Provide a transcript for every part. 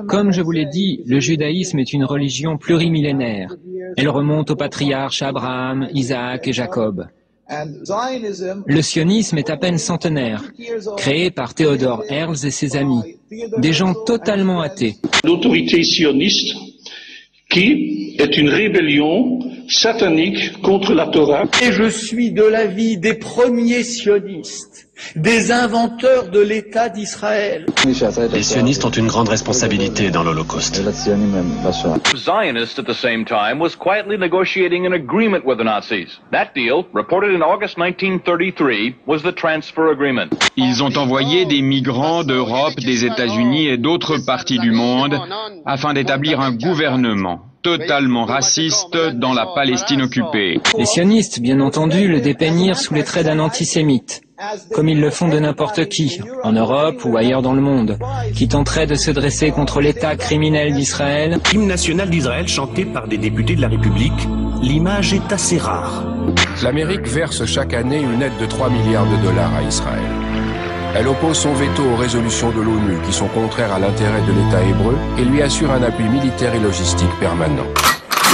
Comme je vous l'ai dit, le judaïsme est une religion plurimillénaire. Elle remonte aux patriarches Abraham, Isaac et Jacob. Le sionisme est à peine centenaire, créé par Theodor Herzl et ses amis, des gens totalement athées. L'autorité sioniste, qui est une rébellion satanique contre la Torah. Et je suis de l'avis des premiers sionistes, des inventeurs de l'État d'Israël. Les sionistes ont une grande responsabilité dans l'Holocauste. Zionist at the same time was quietly negotiating an agreement with the Nazis. That deal, reported in August 1933, was the transfer agreement. Ils ont envoyé des migrants d'Europe, des États-Unis et d'autres parties du monde afin d'établir un gouvernement totalement raciste dans la Palestine occupée. Les sionistes, bien entendu, le dépeignirent sous les traits d'un antisémite, comme ils le font de n'importe qui, en Europe ou ailleurs dans le monde, qui tenterait de se dresser contre l'État criminel d'Israël. L'hymne national d'Israël chanté par des députés de la République, l'image est assez rare. L'Amérique verse chaque année une aide de 3 milliards de dollars à Israël. Elle oppose son veto aux résolutions de l'ONU qui sont contraires à l'intérêt de l'État hébreu et lui assure un appui militaire et logistique permanent.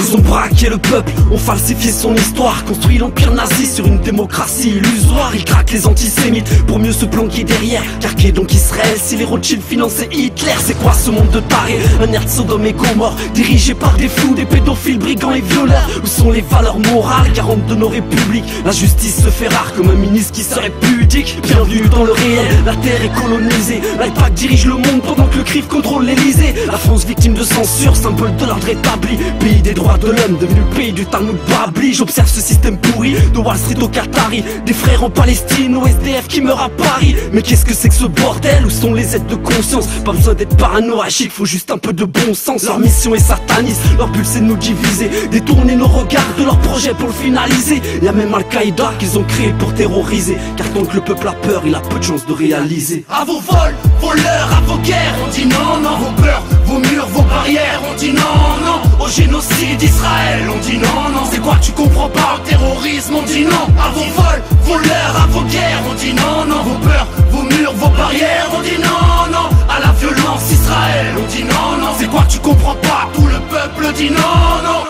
Ils ont braqué le peuple, ont falsifié son histoire, construit l'empire nazi sur une démocratie illusoire. Ils craquent les antisémites pour mieux se planquer derrière. Car qu'est donc Israël si les Rothschild finançaient Hitler? C'est quoi ce monde de tarés? Un air de Sodome et Gomorrhe, dirigé par des fous, des pédophiles, brigands et violeurs. Où sont les valeurs morales, garantes de nos républiques? La justice se fait rare comme un ministre qui serait pudique. Bienvenue dans le réel, la terre est colonisée. L'IPAC dirige le monde pendant que le CRIF contrôle l'Elysée. La France victime de censure, symbole de l'ordre établi, pays des droits de l'homme, devenu le pays du Talmud Babli. J'observe ce système pourri, de Wall Street au Qatari, des frères en Palestine, au SDF qui meurent à Paris. Mais qu'est-ce que c'est que ce bordel? Où sont les aides de conscience? Pas besoin d'être paranoïaque, faut juste un peu de bon sens. Leur mission est sataniste, leur but c'est de nous diviser, détourner nos regards de leur projet pour le finaliser. Y'a même Al-Qaïda qu'ils ont créé pour terroriser, car tant que le peuple a peur, il a peu de chance de réaliser. À vos vols, vos leurs, à vos guerres, on dit non, non. Vos peurs, vos murs, vos barrières, on dit non, non. Au génocide d'Israël, on dit non, non. C'est quoi que tu comprends pas au terrorisme, on dit non. À vos vols, vos leurs, à vos guerres, on dit non, non. Vos peurs, vos murs, vos barrières, on dit non, non. À la violence Israël, on dit non, non. C'est quoi que tu comprends pas, tout le peuple dit non, non.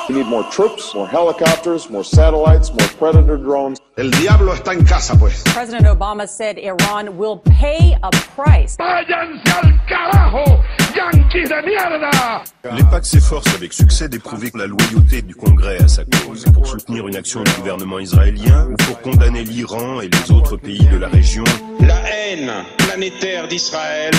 We need more troops, more helicopters, more satellites, more Predator drones. El diablo está en casa, pues. President Obama said Iran will pay a price. ¡Váyanse al carajo, yanquis de mierda! L'EPAC s'efforce avec succès d'éprouver la loyauté du Congrès à sa cause pour soutenir une action du gouvernement israélien ou pour condamner l'Iran et les autres pays de la région. La haine planétaire d'Israël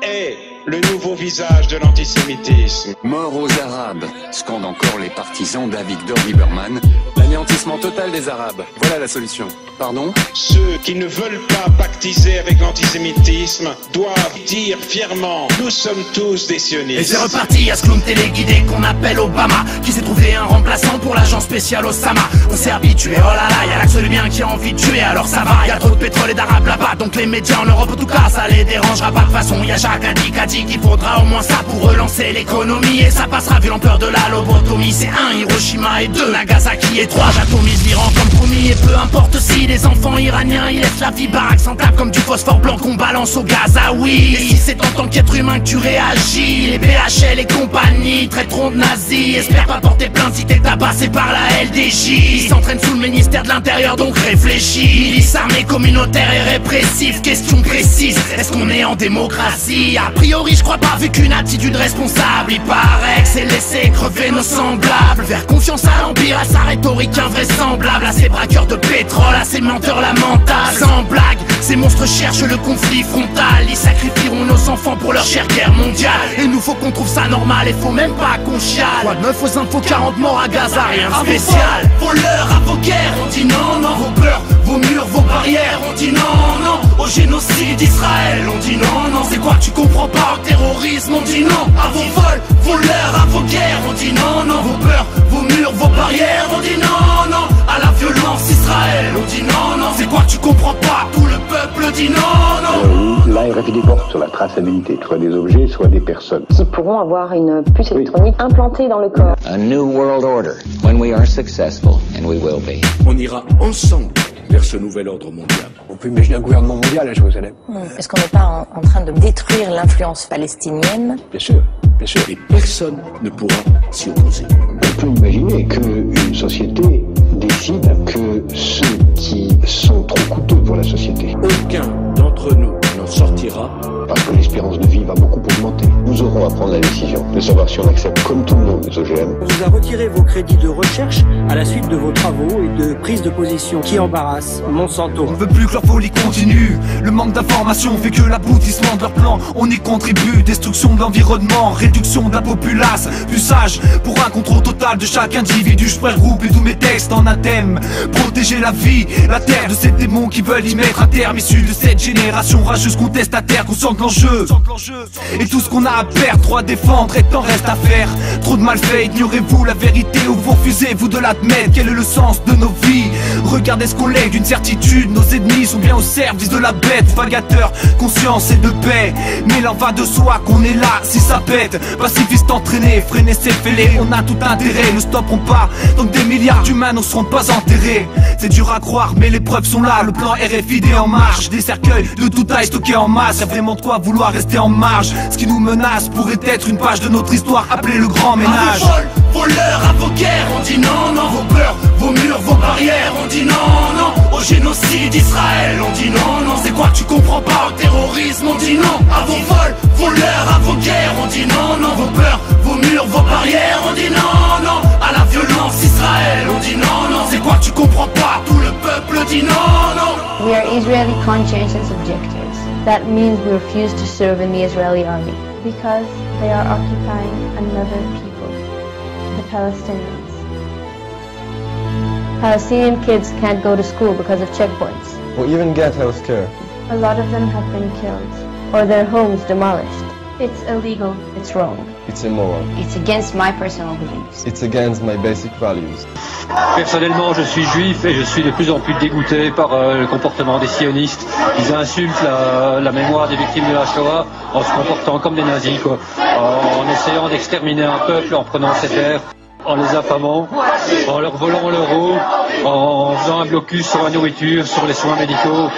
est le nouveau visage de l'antisémitisme. Mort aux Arabes, scandent encore les partisans d'Avigdor Lieberman. L'anéantissement total des Arabes, voilà la solution. Pardon? Ceux qui ne veulent pas pactiser avec l'antisémitisme doivent dire fièrement: nous sommes tous des sionistes. Et c'est reparti à ce clown téléguidé qu'on appelle Obama, qui s'est trouvé un remplaçant pour l'agent spécial Osama. On s'est habitué, oh là là, y'a l'axe du bien qui a envie de tuer, alors ça va. Y'a trop de pétrole et d'arabes là-bas, donc les médias en Europe en tout cas, ça les dérangera pas de façon. Y'a Jacques Hadid qu'il faudra au moins ça pour relancer l'économie, et ça passera vu l'ampleur de la lobotomie. C'est 1 Hiroshima et 2 Nagasaki et 3 j'atomise l'Iran comme promis. Et peu importe si les enfants iraniens ils laissent la vie baraque sans table comme du phosphore blanc qu'on balance au Gazaoui. Et si c'est en tant qu'être humain que tu réagis, les BHL et compagnie traiteront de nazis. Espère pas porter plainte si t'es tabassé par la LDJ. Ils s'entraînent sous le ministère de l'Intérieur, donc réfléchis. Milice armée communautaire et répressif, question précise, est-ce qu'on est en démocratie? A priori je crois pas, vu qu'une attitude responsable. Il paraît que c'est laisser crever nos semblables. Faire confiance à l'empire, à sa rhétorique invraisemblable, à ces braqueurs de pétrole, à ces menteurs lamentables. Sans blague, ces monstres cherchent le conflit frontal. Ils sacrifieront nos enfants pour leur chère guerre mondiale. Et nous faut qu'on trouve ça normal, et faut même pas qu'on chiale. Quoi de 9 aux infos, 40 morts à Gaza, rien de spécial. Vos leurs, à vos guerres, on dit non, non. Vos peurs, vos murs, vos barrières, on dit non, non. Au génocide d'Israël, on dit non, non. C'est quoi que tu comprends pas au terrorisme, on dit non. À vos vols, vos leurs, à vos guerres, on dit non, non. Vos peurs, vos murs, vos barrières, on dit non, non. À la violence Israël, on dit non, non. C'est quoi que tu comprends pas, tout le peuple dit non, non. La RFID porte sur la traçabilité, soit des objets, soit des personnes. Qui pourront avoir une puce électronique implantée dans le corps. A new world order, when we are successful, and we will be. On ira ensemble vers ce nouvel ordre mondial. On peut imaginer un gouvernement mondial à Jérusalem. Est-ce qu'on n'est pas en train de détruire l'influence palestinienne? Bien sûr, bien sûr. Et personne ne pourra s'y opposer. On peut imaginer qu'une société décide que ceux qui sont trop coûteux pour la société, aucun d'entre nous n'en sortira. Parce que l'espérance de vie va beaucoup augmenter. Nous aurons à prendre la décision de savoir si on accepte comme tout le monde les OGM. On vous a retiré vos crédits de recherche à la suite de vos travaux et de prise de position qui embarrassent Monsanto. On veut plus que leur folie continue. Le manque d'information fait que l'aboutissement de leur plan, on y contribue. Destruction de l'environnement, réduction de la populace. Plus sage pour un contrôle total de chaque individu. Je regrouper tous mes textes en un thème. Protéger la vie, la terre de ces démons qui veulent y mettre un terme. Issus de cette génération rageuse contestataire, conscient de l'enjeu et tout ce qu'on a à perdre, trop à défendre et tant reste à faire. Trop de malfaits, ignorez-vous la vérité ou vous refusez-vous de l'admettre? Quel est le sens de nos vies? Regardez ce qu'on lègue d'une certitude. Nos ennemis sont bien au service de la bête. Vagateurs, conscience et de paix. Mais il en va de soi qu'on est là si ça pète. Pacifistes entraînés, freiner ces fêlés. On a tout intérêt, ne stopperont pas. Donc des milliards d'humains ne seront pas enterrés. C'est dur à croire mais les preuves sont là. Le plan RFID en marche. Des cercueils de toute taille stockés en masse. Y'a vraiment de quoi vouloir rester en marge. Ce qui nous menace pourrait être une page de notre histoire appelée le grand ménage. À vos vols, voleurs, à vos guerres, on dit non, non. Vos peurs, vos murs, vos barrières, on dit non, non. Au génocide d'Israël, on dit non, non. C'est quoi que tu comprends pas? Au terrorisme, on dit non. À vos vols, voleurs, à vos guerres, on dit non, non. Vos peurs, vos murs, vos barrières, on dit non, non. À la violence Israël, on dit non, non. C'est quoi que tu comprends pas? Tout le peuple dit non, non. We are Israeli conscientious objectors. That means we refuse to serve in the Israeli army because they are occupying another people, the Palestinians. Palestinian kids can't go to school because of checkpoints. Or even get health care. A lot of them have been killed or their homes demolished. It's illegal. It's wrong. It's immoral. It's against my personal beliefs. It's against my basic values. Personnellement, je suis juif et je suis de plus en plus dégoûté par le comportement des sionistes. Ils insultent la mémoire des victimes de la Shoah en se comportant comme des nazis, quoi. En essayant d'exterminer un peuple, en prenant ses terres, en les affamant, en leur volant l'euro, en faisant un blocus sur la nourriture, sur les soins médicaux.